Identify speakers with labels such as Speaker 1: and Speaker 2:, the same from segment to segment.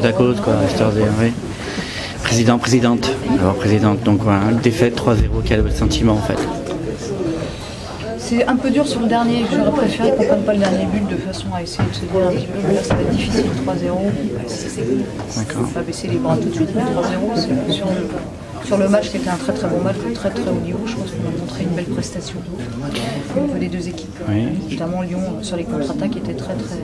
Speaker 1: À cause quoi, oui. Présidente. Alors présidente, donc voilà, défaite 3-0, quel est votre sentiment en fait?
Speaker 2: C'est un peu dur sur le dernier, j'aurais préféré qu'on ne prenne pas le dernier but de façon à essayer de se dire un petit peu, là ça va être difficile 3-0. On va pas baisser les bras tout de suite, mais 3-0 sur le match qui était un très très bon match, de très très haut niveau, je pense qu'on a montré une belle prestation au niveau des deux équipes.
Speaker 1: Oui.
Speaker 2: Notamment Lyon sur les contre-attaques était très très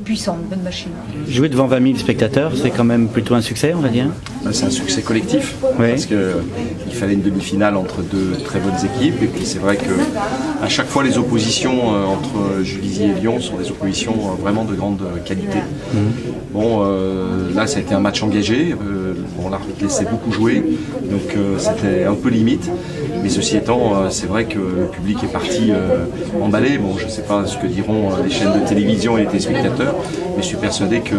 Speaker 2: puissant, une bonne machine.
Speaker 1: Jouer devant 20 000 spectateurs, c'est quand même plutôt un succès, on va dire.
Speaker 3: C'est un succès collectif,
Speaker 1: oui.
Speaker 3: Parce qu'il fallait une demi-finale entre deux très bonnes équipes, et puis c'est vrai qu'à chaque fois les oppositions entre Juvisy et Lyon sont des oppositions vraiment de grande qualité. Bon, là ça a été un match engagé, l'arbitre laissait beaucoup jouer, donc c'était un peu limite, mais ceci étant, c'est vrai que le public est parti emballé. Bon, je ne sais pas ce que diront les chaînes de télévision et les téléspectateurs, mais je suis persuadé que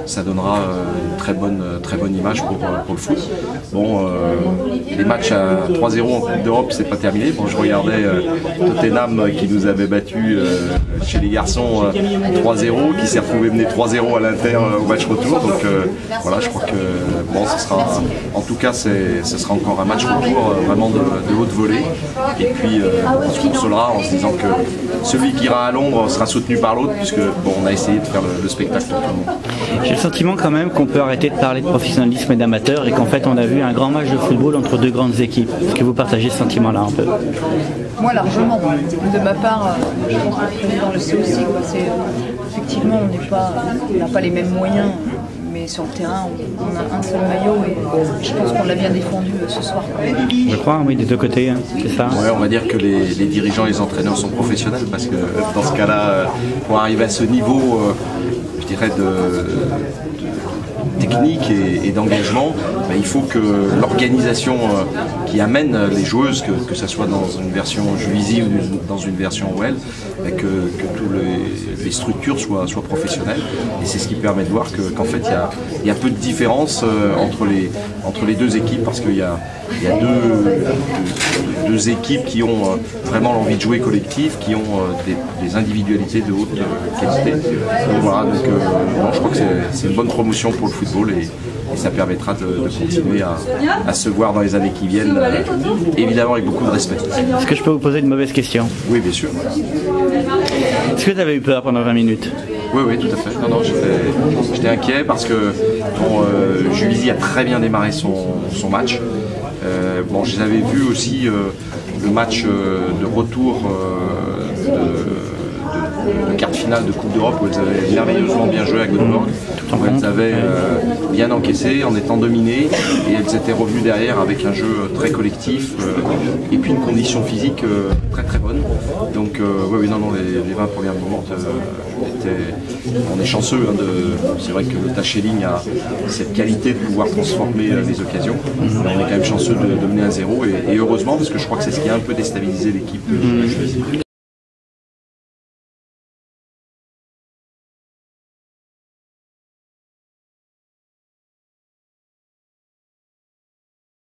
Speaker 3: ça donnera une très bonne image pour le foot. Bon, les matchs à 3-0 en Coupe d'Europe, c'est pas terminé. Bon, je regardais Tottenham qui nous avait battu chez les garçons 3-0, qui s'est retrouvé mener 3-0 à l'Inter au match retour. Donc voilà, je crois que bon, ce sera, en tout cas, ce sera encore un match retour vraiment de haute volée. Et puis on se consolera en se disant que celui qui ira à Londres sera soutenu par l'autre, puisque bon, on a essayé de faire le spectacle pour tout le monde.
Speaker 1: J'ai le sentiment quand même qu'on peut arrêter de parler de professionnalisme et d'amateur et qu'en fait on a vu un grand match de football entre deux grandes équipes. Est-ce que vous partagez ce sentiment-là un peu?
Speaker 2: Moi largement. De ma part, je pense que le président le sait aussi. Effectivement, on n'a pas les mêmes moyens, mais sur le terrain, on a un seul maillot et je pense qu'on l'a bien défendu ce soir.
Speaker 1: Je crois, oui, des deux côtés, hein, c'est ça.
Speaker 3: Ouais, on va dire que les dirigeants et les entraîneurs sont professionnels, parce que dans ce cas-là, pour arriver à ce niveau, je dirais, de technique et d'engagement, il faut que l'organisation qui amène les joueuses, que ce soit dans une version Juvisy ou dans une version OL, que toutes les structures soient professionnelles. Et c'est ce qui permet de voir qu'en fait il y a peu de différence entre les deux équipes, parce qu'il y a deux équipes qui ont vraiment l'envie de jouer collectif, qui ont des individualités de haute qualité. Donc voilà, je crois que c'est une bonne promotion pour le football, et ça permettra de continuer à se voir dans les années qui viennent, évidemment avec beaucoup de respect.
Speaker 1: Est-ce que je peux vous poser une mauvaise question?
Speaker 3: Oui, bien sûr.
Speaker 1: Est-ce que vous avez eu peur pendant 20 minutes?
Speaker 3: Oui, tout à fait. Non, j'étais inquiet parce que Juvisy a très bien démarré son match. Bon, je les avais vus aussi le match de retour de quart de finale de Coupe d'Europe, où elles avaient merveilleusement bien joué à Göteborg, où elles avaient bien encaissé en étant dominées, et elles étaient revenues derrière avec un jeu très collectif et puis une condition physique très très bonne. Donc les 20 premières minutes on est chanceux, c'est vrai que le Tacheling a cette qualité de pouvoir transformer les occasions. On est quand même chanceux de mener à 0, et heureusement, parce que je crois que c'est ce qui a un peu déstabilisé l'équipe.